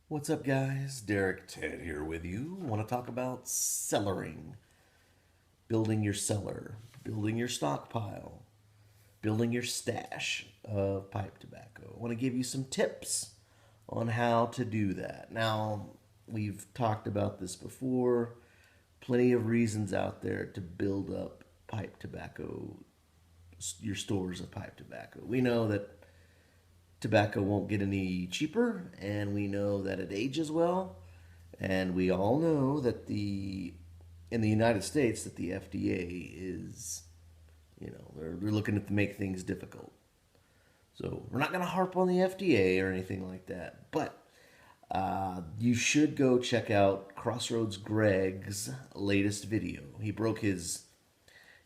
What's up, guys? Derek Ted here with you. Want to talk about cellaring, building your cellar, building your stockpile, building your stash of pipe tobacco. I want to give you some tips on how to do that. Now, we've talked about this before. Plenty of reasons out there to build up pipe tobacco, your stores of pipe tobacco. We know that tobacco won't get any cheaper, and we know that it ages well, and we all know that the in the United States that the FDA is, they're looking to make things difficult. So we're not going to harp on the FDA or anything like that, but you should go check out Crossroads Greg's latest video. He broke his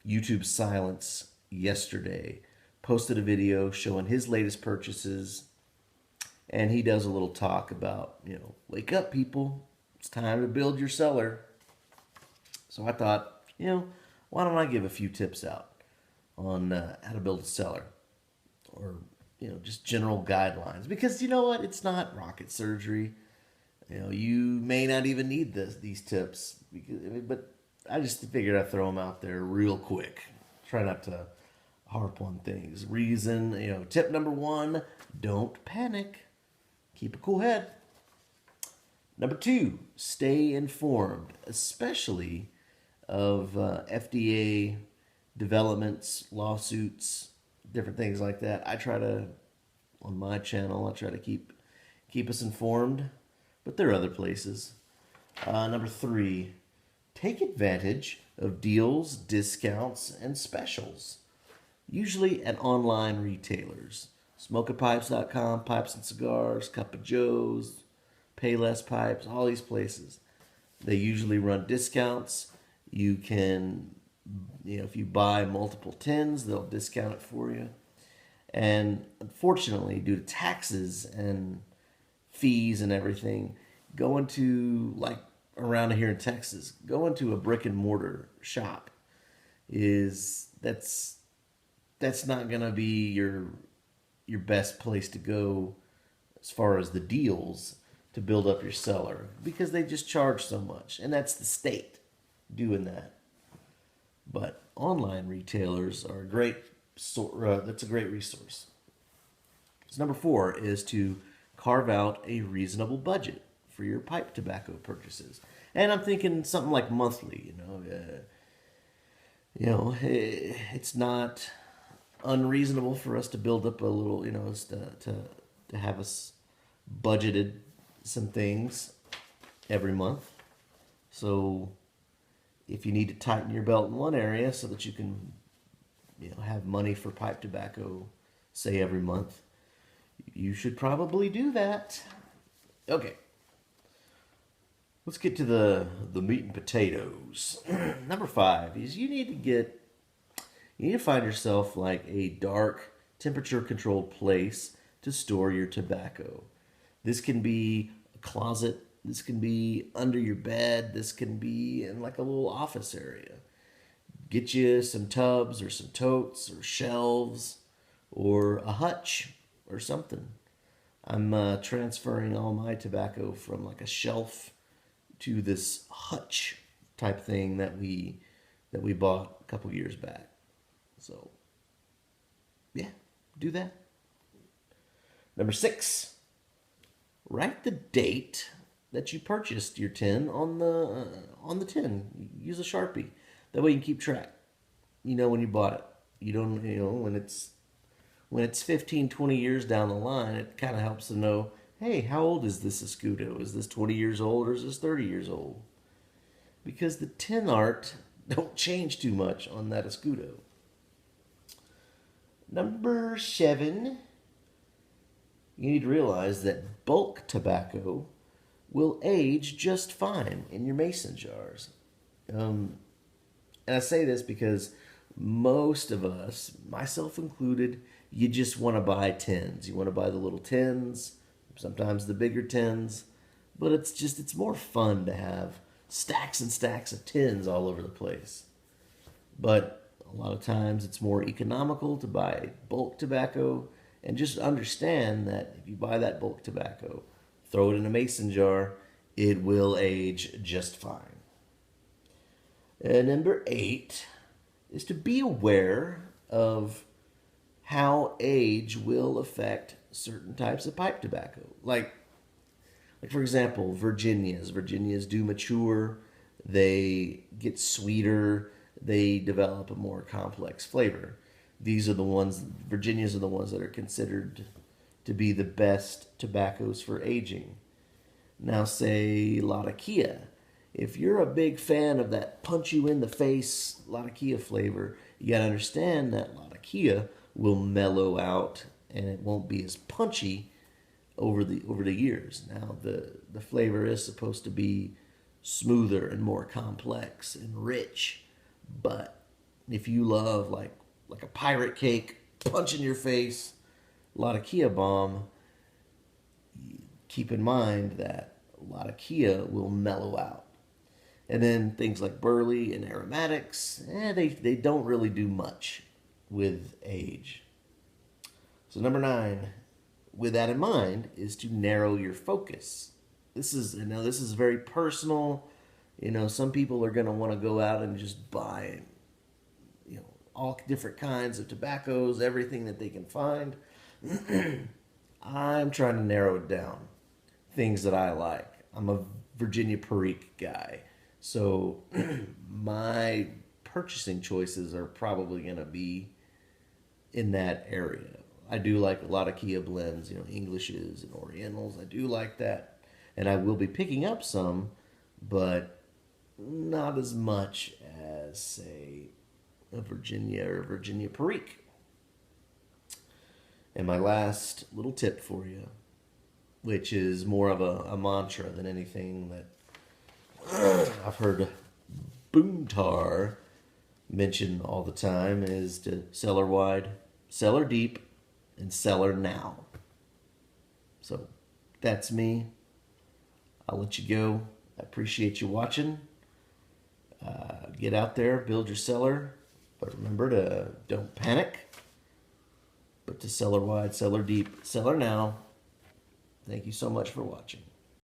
YouTube silence yesterday, posted a video showing his latest purchases, and he does a little talk about, wake up, people. It's time to build your cellar. So I thought, why don't I give a few tips out on how to build a cellar, or just general guidelines? Because you know what, it's not rocket surgery. You may not even need these tips, but I just figured I'd throw them out there real quick. Try not to harp on things. Tip number one: don't panic. Keep a cool head. Number two, stay informed, especially of FDA developments, lawsuits, different things like that. On my channel, I try to keep us informed, but there are other places. Number three, take advantage of deals, discounts, and specials, usually at online retailers. SmokeAPipes.com, Pipes and Cigars, Cup of Joe's, Payless Pipes, all these places. They usually run discounts. You can, if you buy multiple tins, they'll discount it for you. And unfortunately, due to taxes and fees and everything, going to, like around here in Texas, going to a brick and mortar shop that's not gonna be your best place to go as far as the deals to build up your cellar, because they just charge so much, and that's the state doing that. But online retailers are a great that's a great resource. So number four is to carve out a reasonable budget for your pipe tobacco purchases, and I'm thinking something like monthly. It's not unreasonable for us to build up a little, to have us budgeted some things every month. So if you need to tighten your belt in one area so that you can, have money for pipe tobacco, say every month, you should probably do that. Okay, let's get to the meat and potatoes. Number five is you need to find yourself like a dark, temperature controlled place to store your tobacco. This can be a closet, this can be under your bed, this can be in like a little office area. Get you some tubs or some totes or shelves or a hutch or something. I'm transferring all my tobacco from like a shelf to this hutch type thing that we bought a couple years back. So, yeah, do that. Number six, write the date that you purchased your tin on the tin. Use a Sharpie. That way you can keep track. You know when you bought it. You don't, when it's 15, 20 years down the line, it kind of helps to know, hey, how old is this Escudo? Is this 20 years old or is this 30 years old? Because the tin art don't change too much on that Escudo. Number seven, you need to realize that bulk tobacco will age just fine in your mason jars. And I say this because most of us, myself included, you just want to buy tins. You want to buy the little tins, sometimes the bigger tins, but it's more fun to have stacks and stacks of tins all over the place. But a lot of times it's more economical to buy bulk tobacco, and just understand that if you buy that bulk tobacco, throw it in a mason jar, it will age just fine. And number 8 is to be aware of how age will affect certain types of pipe tobacco. Like for example, Virginias. Virginias do mature, they get sweeter, they develop a more complex flavor. These are the ones, Virginias are the ones that are considered to be the best tobaccos for aging. Now, say Latakia. If you're a big fan of that punch you in the face Latakia flavor, you gotta understand that Latakia will mellow out and it won't be as punchy over the years. Now, the flavor is supposed to be smoother and more complex and rich, but if you love like a pirate cake, punch in your face, Latakia bomb, keep in mind that Latakia will mellow out. And then things like burley and aromatics, they don't really do much with age. So number 9, with that in mind, is to narrow your focus. This is very personal. Some people are going to want to go out and just buy, all different kinds of tobaccos, everything that they can find. I'm trying to narrow it down. Things that I like. I'm a Virginia Perique guy. So my purchasing choices are probably going to be in that area. I do like a lot of Kia blends, Englishes and Orientals. I do like that. And I will be picking up some, but not as much as, say, a Virginia or Virginia Perique. And my last little tip for you, which is more of a mantra than anything that I've heard Boomtar mention all the time, is to cellar wide, cellar deep, and cellar now. So that's me. I'll let you go. I appreciate you watching. Get out there, build your cellar, but remember to don't panic, but to cellar wide, cellar deep, cellar now. Thank you so much for watching.